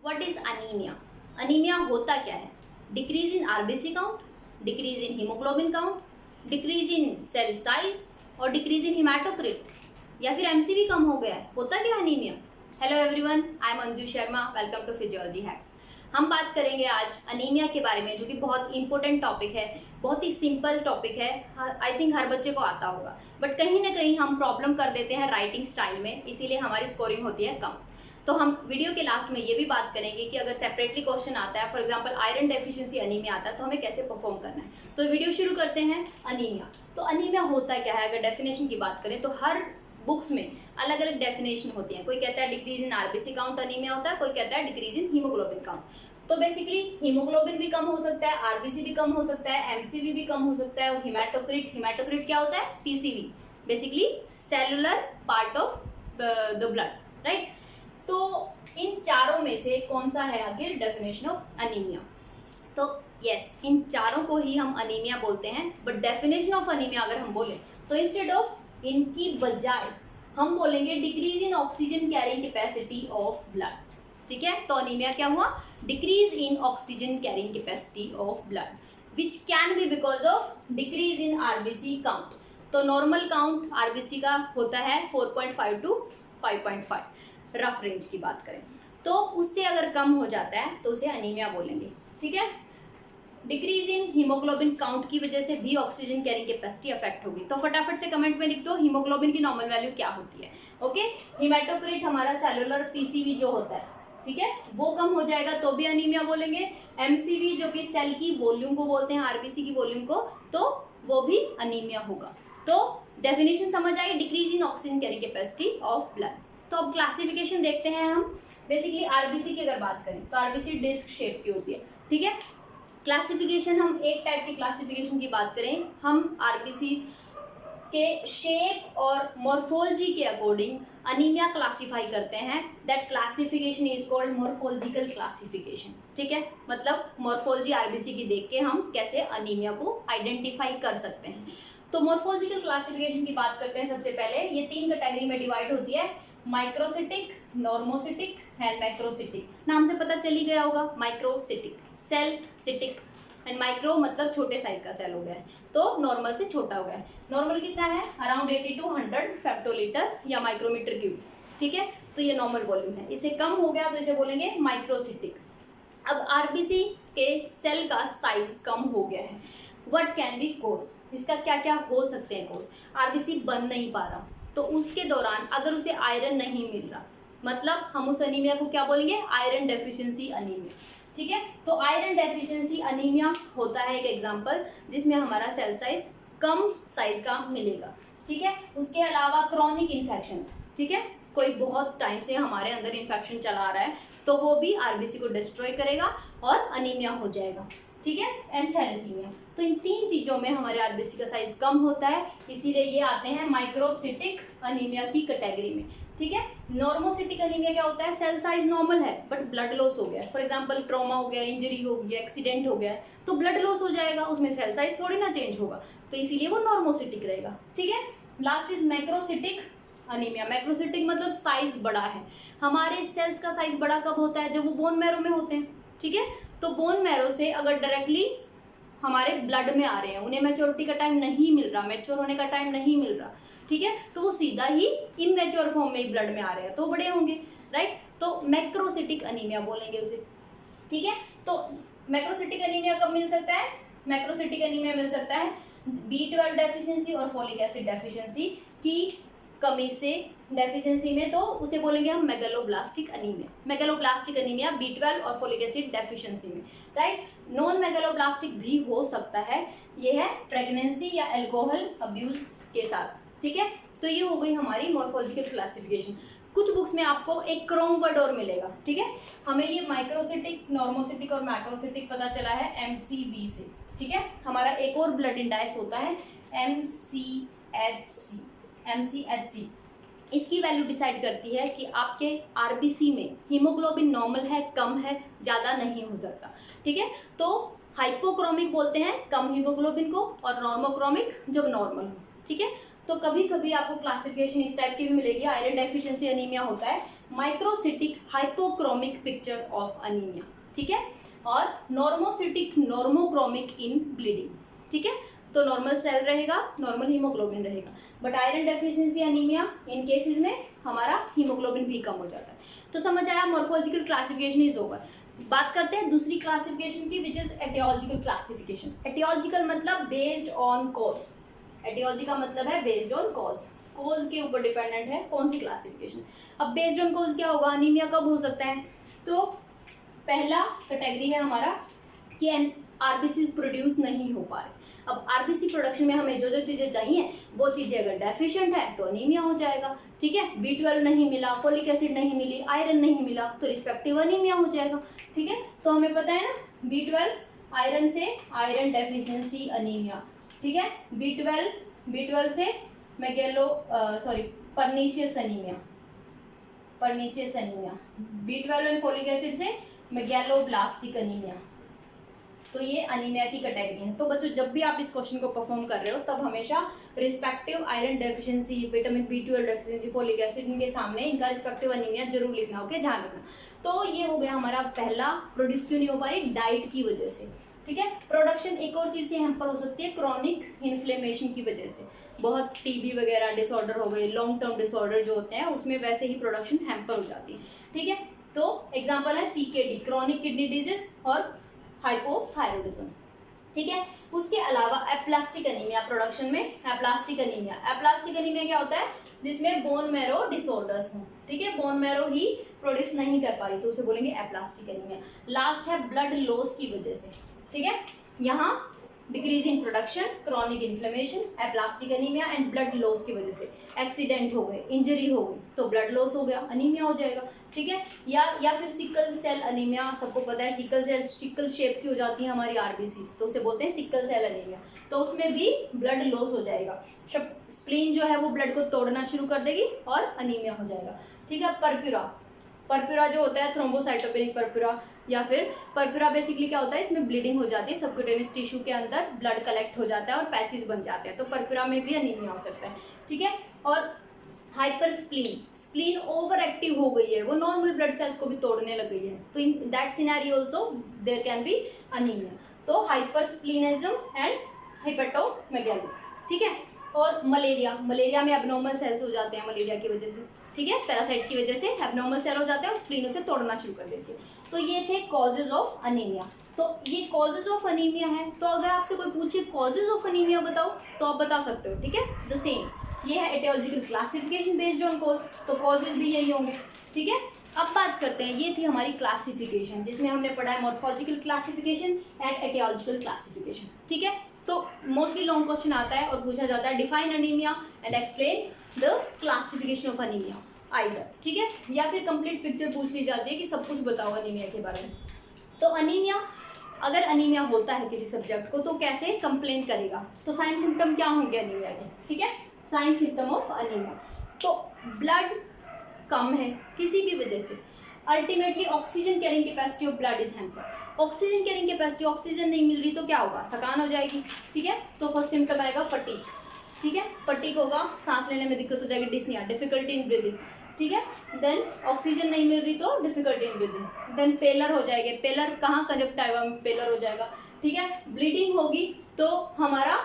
What is anaemia? Anaemia होता क्या है? Decrease in RBC count, decrease in haemoglobin count, decrease in cell size और decrease in haematocrit, या फिर MCV कम हो गया है। होता क्या anaemia? Hello everyone, I am Anju Sharma, welcome to physiology hacks. हम बात करेंगे आज अनीमिया के बारे में, जो कि बहुत इंपॉर्टेंट टॉपिक है, बहुत ही सिंपल टॉपिक है। आई थिंक हर बच्चे को आता होगा, बट कहीं ना कहीं हम प्रॉब्लम कर देते हैं राइटिंग स्टाइल में, इसीलिए हमारी स्कोरिंग होती है कम। तो हम वीडियो के लास्ट में ये भी बात करेंगे कि अगर सेपरेटली क्वेश्चन आता है, for example iron deficiency anaemia आता है, तो हमें कैसे परफॉर्म करना है। तो वीडियो शुरू करते हैं। अनीमिया, तो अनीमिया होता क्या है? अगर डेफिनेशन की बात करें तो हर बुक्स में अलग अलग डेफिनेशन होती है। कोई कहता है decrease in RBC count anaemia होता है, कोई कहता है डिक्रीज इन हीमोग्लोबिन काउंट। तो बेसिकली हीमोग्लोबिन भी कम हो सकता है, आरबीसी भी कम हो सकता है, एमसीवी भी कम हो सकता है, और हिमेटोक्रिट क्या होता है? PCV, basically cellular part of the blood, right. तो इन चारों में से कौन सा है आखिर डेफिनेशन ऑफ अनीमिया? तो यस, इन चारों को ही हम अनीमिया बोलते हैं। बट डेफिनेशन ऑफ अनीमिया अगर हम बोले तो इंस्टेड ऑफ इनकी बजाय हम बोलेंगे decrease in oxygen carrying capacity of blood. ठीक है, तो अनीमिया क्या हुआ? Decrease in oxygen carrying capacity of blood which can be because of decrease in RBC count. तो नॉर्मल काउंट आरबीसी का होता है 4.5 टू 5.5, रफ रेंज की बात करें तो उससे अगर कम हो जाता है तो उसे अनीमिया बोलेंगे। ठीक है, डिक्रीज इन हीमोग्लोबिन काउंट की वजह से भी ऑक्सीजन कैरिंग कैपेसिटी अफेक्ट होगी। तो फटाफट से कमेंट में लिख दो हीमोग्लोबिन की नॉर्मल वैल्यू क्या होती है। ओके, हिमेटोक्रिट हमारा सेलुलर पीसीवी जो होता है, ठीक है, वो कम हो जाएगा तो भी अनीमिया बोलेंगे। एमसीवी जो कि सेल की वॉल्यूम को बोलते हैं, आरबीसी की वॉल्यूम को, तो वो भी अनीमिया होगा। तो डेफिनेशन समझ आई, decrease in oxygen carrying capacity of blood. तो अब क्लासिफिकेशन देखते हैं हम। बेसिकली आरबीसी की अगर बात करें तो आरबीसी डिस्क शेप की होती है। ठीक है, क्लासिफिकेशन हम एक टाइप की क्लासिफिकेशन की बात करें, हम आरबीसी के शेप और मॉर्फोलॉजी के अकॉर्डिंग अनीमिया क्लासिफाई करते हैं। That classification is called morphological classification. ठीक है, मतलब मॉर्फोलॉजी आरबीसी की देख के हम कैसे अनीमिया को आइडेंटिफाई कर सकते हैं। तो मॉर्फोलॉजिकल क्लासिफिकेशन की बात करते हैं। सबसे पहले ये 3 कैटेगरी में डिवाइड होती है, माइक्रोसिटिक, नॉर्मोसिटिक एंड मैक्रोसिटिक। नाम से पता चली गया होगा, माइक्रोसिटिक सेल, सिटिक एंड माइक्रो मतलब छोटे साइज का सेल हो गया है, तो नॉर्मल से छोटा हो गया है। नॉर्मल कितना है? अराउंड 80 to 100 फेक्टोलीटर या माइक्रोमीटर क्यूब। ठीक है, तो ये नॉर्मल वॉल्यूम है। इससे कम हो गया तो इसे बोलेंगे माइक्रोसिटिक। अब आरबीसी के सेल का साइज कम हो गया है, व्हाट कैन बी कोज? इसका क्या क्या हो सकते हैं कोज? आरबीसी बन नहीं पा रहा, तो उसके दौरान अगर उसे आयरन नहीं मिल रहा, मतलब हम उस अनीमिया को क्या बोलेंगे? Iron deficiency anaemia. ठीक है, तो आयरन डेफिशिएंसी अनीमिया होता है एक एग्जांपल जिसमें हमारा सेल साइज कम साइज का मिलेगा। ठीक है, उसके अलावा क्रॉनिक इन्फेक्शंस, ठीक है, कोई बहुत टाइम से हमारे अंदर इन्फेक्शन चला आ रहा है तो वो भी आरबीसी को डिस्ट्रॉय करेगा और अनीमिया हो जाएगा। ठीक है, एंड थैलेसीमिया। तो इन 3 चीजों में हमारे आरबीसी का साइज कम होता है, इसीलिए ये आते हैं माइक्रोसिटिक अनीमिया की कैटेगरी में। ठीक है, नॉर्मोसिटिक अनीमिया क्या होता है? सेल साइज नॉर्मल है बट ब्लड लॉस हो गया है। फॉर एग्जांपल ट्रॉमा हो गया, इंजरी हो गया, एक्सीडेंट हो गया है, तो ब्लड लॉस हो जाएगा, उसमें सेल साइज थोड़ी ना चेंज होगा, तो इसीलिए वो नॉर्मोसिटिक रहेगा। ठीक है, last is macrocytic anaemia. Macrocytic मतलब साइज बड़ा है। हमारे सेल्स का साइज बड़ा कब होता है? जब वो बोन मैरो में होते हैं। ठीक है, तो बोन मैरो से अगर डायरेक्टली हमारे ब्लड में आ रहे हैं, उन्हें मैच्योरिटी का टाइम नहीं मिल रहा, मैच्योर होने का टाइम नहीं मिल रहा, ठीक है, तो वो सीधा ही इमैच्योर फॉर्म में ब्लड में आ रहे हैं, तो बड़े होंगे, राइट। तो मैक्रोसिटिक अनीमिया बोलेंगे उसे। ठीक है, तो मैक्रोसिटिक अनीमिया कब मिल सकता है? मैक्रोसिटिक अनीमिया मिल सकता है B12 डेफिशिएंसी और फॉलिक एसिड डेफिशिएंसी की कमी से, डेफिशिएंसी में, तो उसे बोलेंगे हम megaloblastic anaemia. Megaloblastic anaemia B12 और फॉलिक एसिड डेफिशिएंसी में, राइट। नॉन मेगालोब्लास्टिक भी हो सकता है, ये है प्रेगनेंसी या अल्कोहल अब्यूज के साथ। ठीक है, तो ये हो गई हमारी मॉर्फोलॉजिकल क्लासिफिकेशन। कुछ बुक्स में आपको एक क्रोम वर्ड और मिलेगा। ठीक है, हमें ये माइक्रोसिटिक, नॉर्मोसिटिक और मैक्रोसिटिक पता चला है MCV से। ठीक है, हमारा एक और ब्लड इंडाइस होता है MCHC। इसकी वैल्यू डिसाइड करती है कि आपके आरबीसी में हीमोग्लोबिन नॉर्मल है, कम है, ज़्यादा नहीं हो सकता। ठीक है, तो हाइपोक्रोमिक बोलते हैं कम हीमोग्लोबिन को, और नॉर्मोक्रोमिक जब नॉर्मल हो। ठीक है, तो कभी कभी आपको क्लासिफिकेशन इस टाइप की भी मिलेगी, आयरन डेफिशिएंसी अनीमिया होता है microcytic hypochromic picture of anaemia, ठीक है, और नॉर्मोसिटिक नॉर्मोक्रोमिक इन ब्लीडिंग, ठीक है। तो नॉर्मल सेल रहेगा, नॉर्मल हीमोग्लोबिन रहेगा, but iron deficiency anaemia in cases में हमारा हीमोग्लोबिन भी कम हो जाता है। तो समझ आया, मॉर्फोलॉजिकल क्लासिफिकेशन इज ओवर। बात करते हैं दूसरी क्लासिफिकेशन की, which is aetiological classification. Aetiological मतलब बेस्ड ऑन कॉज, एटियोलॉजी का मतलब है बेस्ड ऑन कॉज, कॉज के ऊपर डिपेंडेंट है कौन सी क्लासिफिकेशन। अब बेस्ड ऑन कॉज क्या होगा, अनीमिया कब हो सकता है, तो पहला कैटेगरी है हमारा कि आरबीसीज प्रोड्यूस नहीं हो पा रहे। अब आरबीसी प्रोडक्शन में हमें जो जो चीज़ें चाहिए वो चीज़ें अगर डेफिशिएंट है तो अनीमिया हो जाएगा, ठीक है। B12 नहीं मिला, फोलिक एसिड नहीं मिली, आयरन नहीं मिला, तो रिस्पेक्टिव अनीमिया हो जाएगा, ठीक है। तो हमें पता है ना B12 आयरन से आयरन डेफिशिएंसी अनीमिया, ठीक है। B12 से pernicious anaemia, B12 and folic acid से मेगैलोब्लास्टिक अनीमिया। तो ये अनीमिया की कैटेगरी है। तो बच्चों जब भी आप इस क्वेश्चन को परफॉर्म कर रहे हो तब हमेशा respective iron deficiency, vitamin B12 deficiency, folic acid, इनके सामने इनका रिस्पेक्टिव अनीमिया जरूर लिखना, ओके, ध्यान रखना। तो ये हो गया हमारा पहला, प्रोड्यूस क्यों नहीं हो पा रही, डाइट की वजह से, ठीक है। प्रोडक्शन एक और चीज़ से हैम्पर हो सकती है, क्रॉनिक इन्फ्लेमेशन की वजह से, बहुत टीबी वगैरह डिसऑर्डर हो गए, लॉन्ग टर्म डिसऑर्डर जो होते हैं उसमें वैसे ही प्रोडक्शन हैम्पर हो जाती है, ठीक है। तो एग्जाम्पल है CKD, क्रॉनिक किडनी डिजीज, और हाइपोथायरॉयडिज्म, ठीक है। उसके अलावा एप्लास्टिक अनीमिया, प्रोडक्शन में एप्लास्टिक अनीमिया क्या होता है, जिसमें बोन मैरो डिसऑर्डर्स हों, ठीक है, बोन मैरो ही प्रोड्यूस नहीं कर पा रही तो उसे बोलेंगे एप्लास्टिक अनीमिया। लास्ट है ब्लड लॉस की वजह से, ठीक है, यहाँ decrease in production, chronic inflammation, aplastic anaemia and blood loss की वजह से, एक्सीडेंट हो गए, इंजरी हो गई तो ब्लड लॉस हो गया, अनीमिया हो जाएगा, ठीक है। या फिर सिकल सेल अनीमिया, सबको पता है सिकल शेप की हो जाती है हमारी आरबीसी, तो उसे बोलते हैं सिकल सेल अनीमिया, तो उसमें भी ब्लड लॉस हो जाएगा, स्प्लीन जो है वो ब्लड को तोड़ना शुरू कर देगी और अनीमिया हो जाएगा, ठीक है। परप्यूरा जो होता है, थ्रोम्बोसाइटोपेनिक परप्यूरा, या फिर परप्यूरा बेसिकली क्या होता है, इसमें ब्लीडिंग हो जाती है, सबक्यूटेनियस टिश्यू के अंदर ब्लड कलेक्ट हो जाता है और पैचेस बन जाते हैं, तो परप्यूरा में भी अनीमिया हो सकता है, ठीक है। और हाइपर स्प्लीन ओवर एक्टिव हो गई है, वो नॉर्मल ब्लड सेल्स को भी तोड़ने लग गई है, तो in that scenario also there can be anaemia. तो हाइपर स्प्लीनिज्म एंड हेपेटोमेगाली, ठीक है। और मलेरिया में एबनॉर्मल सेल्स हो जाते हैं मलेरिया की वजह से, ठीक है, पैरासाइट की वजह से एबनॉर्मल सेल हो जाते हैं और स्प्लीन उसे तोड़ना शुरू कर देती है। तो ये थे कॉजेज ऑफ अनीमिया। तो ये कॉजेज ऑफ अनीमिया है, तो अगर आपसे कोई पूछे कॉजेज ऑफ अनीमिया बताओ तो आप बता सकते हो, ठीक है, द सेम। ये है aetiological classification based on cause, तो कॉजेज भी यही होंगे, ठीक है। अब बात करते हैं, ये थी हमारी क्लासिफिकेशन जिसमें हमने पढ़ा है morphological classification and aetiological classification, ठीक है। तो मोस्टली लॉन्ग क्वेश्चन आता है और पूछा जाता है define anaemia and explain the classification of anaemia either, ठीक है, या फिर कंप्लीट पिक्चर पूछ ली जाती है कि सब कुछ बताओ अनीमिया के बारे में। तो अनीमिया, अगर अनीमिया होता है किसी सब्जेक्ट को तो कैसे कंप्लेन करेगा, तो साइन सिम्टम क्या होंगे अनीमिया के, ठीक है, साइन सिम्टम ऑफ अनीमिया। तो ब्लड कम है किसी भी वजह से, ultimately oxygen carrying capacity of blood is hampered, oxygen carrying capacity, oxygen नहीं मिल रही तो क्या होगा, थकान हो जाएगी, ठीक है। तो फर्स्ट सिम्टम आएगा फटीग, ठीक है, फटीग होगा, सांस लेने में दिक्कत हो जाएगी, डिस्निया, डिफिकल्टी इन ब्रीदिंग, ठीक है। देन ऑक्सीजन नहीं मिल रही तो difficulty in breathing, then failure हो जाएंगे, फेलर कहाँ, कंजक्टिवा में फेलर हो जाएगा, ठीक है। ब्लीडिंग होगी तो हमारा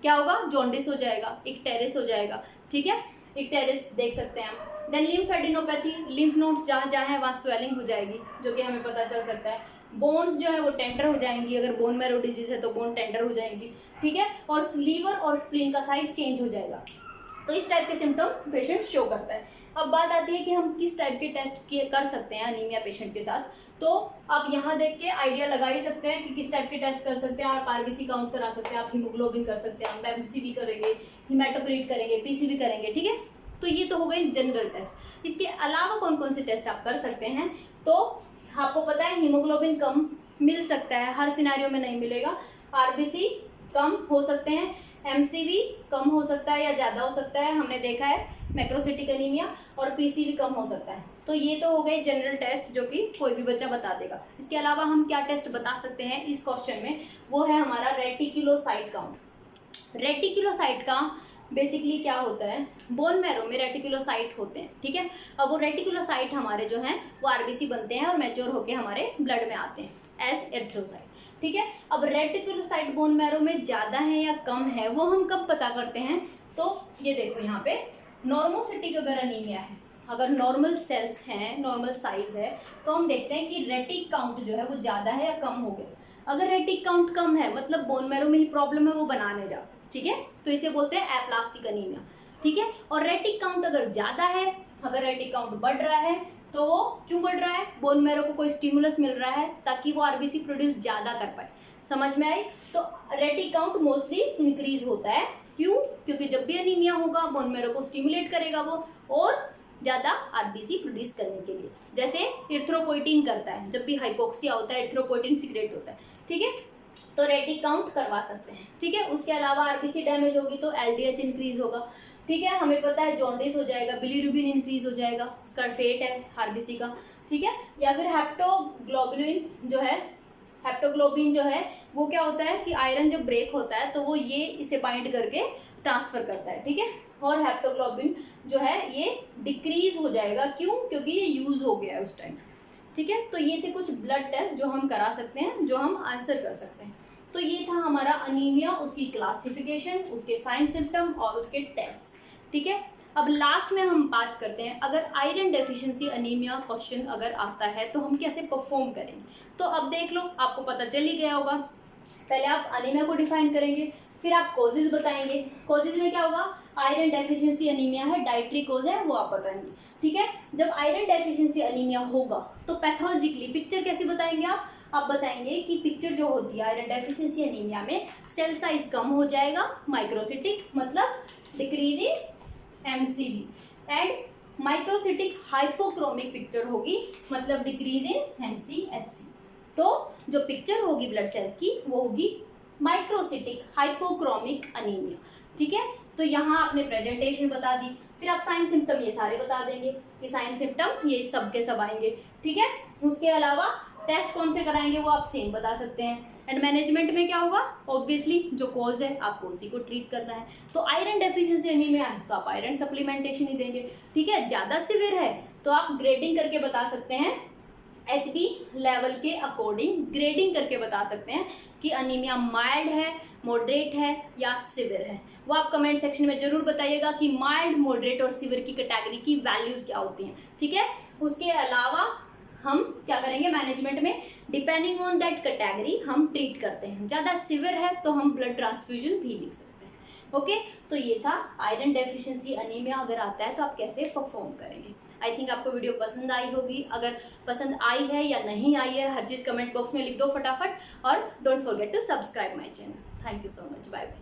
क्या होगा, जॉन्डिस हो जाएगा, इक्टेरिस हो जाएगा, ठीक है, इक्टेरिस देख सकते हैं हम। देन लिम्फेडिनोपैथी, लिम्फ नोड्स जहाँ जहाँ है वहाँ स्वेलिंग हो जाएगी, जो कि हमें पता चल सकता है। बोन्स जो है वो टेंडर हो जाएंगी, अगर बोन मैरो डिजीज है तो बोन टेंडर हो जाएंगी, ठीक है। और लीवर और स्प्लीन का साइज चेंज हो जाएगा, तो इस टाइप के सिम्टम पेशेंट शो करता है। अब बात आती है कि हम किस टाइप के टेस्ट कर सकते हैं अनीमिया पेशेंट के साथ, तो आप यहाँ देख के आइडिया लगा ही सकते हैं कि किस टाइप के टेस्ट कर सकते हैं। आप आरबीसी काउंट करा सकते हैं, आप हीमोग्लोबिन कर सकते हैं, आप एमसीवी करेंगे, हिमेटोक्रिट करेंगे, पीसीवी करेंगे, ठीक है। तो ये तो हो गए जनरल टेस्ट। इसके अलावा कौन कौन से टेस्ट आप कर सकते हैं, तो आपको पता है हीमोग्लोबिन कम मिल सकता है, हर सिनेरियो में नहीं मिलेगा, आरबीसी कम हो सकते हैं, एमसीवी कम हो सकता है या ज़्यादा हो सकता है, हमने देखा है मैक्रोसिटिक अनीमिया, और पीसीवी कम हो सकता है। तो ये तो हो गए जनरल टेस्ट जो कि कोई भी बच्चा बता देगा। इसके अलावा हम क्या टेस्ट बता सकते हैं इस क्वेश्चन में, वो है हमारा रेटिकुलोसाइट काउंट। रेटिकुलोसाइट का बेसिकली क्या होता है, बोन मैरो में रेटिकुलोसाइट होते हैं, ठीक है। अब वो रेटिकुलोसाइट हमारे जो हैं वो आरबीसी बनते हैं और मैच्योर होके हमारे ब्लड में आते हैं एज एरिथ्रोसाइट, ठीक है। अब रेटिकुलोसाइट बोन मैरो में ज़्यादा है या कम है वो हम कब पता करते हैं, तो ये देखो यहाँ पे नॉर्मोसिटिक अगर अनीमिया है, अगर नॉर्मल सेल्स हैं, नॉर्मल साइज है, तो हम देखते हैं कि रेटिक काउंट जो है वो ज़्यादा है या कम हो गया। अगर रेटिक काउंट कम है मतलब बोन मैरो में ही प्रॉब्लम है, वो बना नहीं रहा, ठीक है, तो इसे बोलते हैं एप्लास्टिक अनीमिया, ठीक है। और रेटिक काउंट अगर ज़्यादा है, अगर रेटिक काउंट बढ़ रहा है, तो वो क्यों बढ़ रहा है, बोन मैरो को कोई स्टिमुलस मिल रहा है ताकि वो आरबीसी प्रोड्यूस ज़्यादा कर पाए, समझ में आई। तो रेटिक काउंट मोस्टली इंक्रीज होता है, क्यों, क्योंकि जब भी अनीमिया होगा बोन मैरो को स्टिमुलेट करेगा वो और ज़्यादा आरबीसी प्रोड्यूस करने के लिए, जैसे इरिथ्रोपोइटिन करता है, जब भी हाइपोक्सिया होता है इरिथ्रोपोइटिन सीक्रेट होता है, ठीक है। तो रेटिक काउंट करवा सकते हैं, ठीक है। उसके अलावा आरबीसी डैमेज होगी तो एलडीएच इंक्रीज होगा, ठीक है। हमें पता है जॉन्डिस हो जाएगा, बिलीरुबिन इंक्रीज हो जाएगा, उसका फेट है आरबीसी का, ठीक है। या फिर हेप्टोग्लोबिन जो है, हेप्टोग्लोबिन जो है वो क्या होता है कि आयरन जब ब्रेक होता है तो वो ये इसे बाइंड करके ट्रांसफर करता है, ठीक है। और हेप्टोग्लोबिन जो है ये डिक्रीज हो जाएगा, क्यों, क्योंकि ये यूज हो गया है उस टाइम, ठीक है। तो ये थे कुछ ब्लड टेस्ट जो हम करा सकते हैं, जो हम आंसर कर सकते हैं। तो ये था हमारा अनीमिया, उसकी क्लासिफिकेशन, उसके साइन सिम्टम और उसके टेस्ट, ठीक है। अब लास्ट में हम बात करते हैं, अगर आयरन डेफिशिएंसी अनीमिया क्वेश्चन अगर आता है तो हम कैसे परफॉर्म करेंगे। तो अब देख लो, आपको पता चल ही गया होगा, पहले आप अनीमिया को डिफाइन करेंगे, फिर आप कॉजेज बताएंगे। कॉजेज में क्या होगा, आयरन डेफिशिएंसी अनीमिया है, डाइटरी कोज है, वो आप बताएंगे, ठीक है। जब आयरन डेफिशिएंसी अनीमिया होगा तो पैथोलॉजिकली पिक्चर कैसे बताएंगे आप बताएंगे कि पिक्चर जो होती है आयरन डेफिशिएंसी अनीमिया में, सेल साइज कम हो जाएगा, माइक्रोसिटिक मतलब decrease in MCV, and microcytic hypochromic picture होगी मतलब डिक्रीज इन एमसीएचसी। तो जो पिक्चर होगी ब्लड सेल्स की वो होगी माइक्रोसिटिक हाइपोक्रोमिक अनीमिया, ठीक है। तो यहाँ आपने प्रेजेंटेशन बता दी, फिर आप साइन सिम्टम ये सारे बता देंगे कि साइन सिम्टम ये सब के सब आएंगे, ठीक है। उसके अलावा टेस्ट कौन से कराएंगे वो आप सेम बता सकते हैं। एंड मैनेजमेंट में क्या होगा, ऑब्वियसली जो कॉज है आपको उसी को ट्रीट करना है। तो आयरन डेफिशिएंसी अनीमिया है तो आप आयरन सप्लीमेंटेशन ही देंगे, ठीक है। ज़्यादा सिवियर है तो आप ग्रेडिंग करके बता सकते हैं, एचबी लेवल के अकॉर्डिंग ग्रेडिंग करके बता सकते हैं कि अनीमिया माइल्ड है, मॉडरेट है या सिवियर है। वो आप कमेंट सेक्शन में जरूर बताइएगा कि माइल्ड, मॉडरेट और सिवियर की कैटेगरी की वैल्यूज़ क्या होती हैं, ठीक है। उसके अलावा हम क्या करेंगे, मैनेजमेंट में डिपेंडिंग ऑन दैट कैटेगरी हम ट्रीट करते हैं। ज़्यादा सिवियर है तो हम ब्लड ट्रांसफ्यूजन भी लिख सकते हैं, ओके। तो ये था आयरन डेफिशिएंसी अनीमिया अगर आता है तो आप कैसे परफॉर्म करेंगे। आई थिंक आपको वीडियो पसंद आई होगी, अगर पसंद आई है या नहीं आई है हर चीज़ कमेंट बॉक्स में लिख दो फटाफट, और don't forget to subscribe my channel. Thank you so much, bye bye.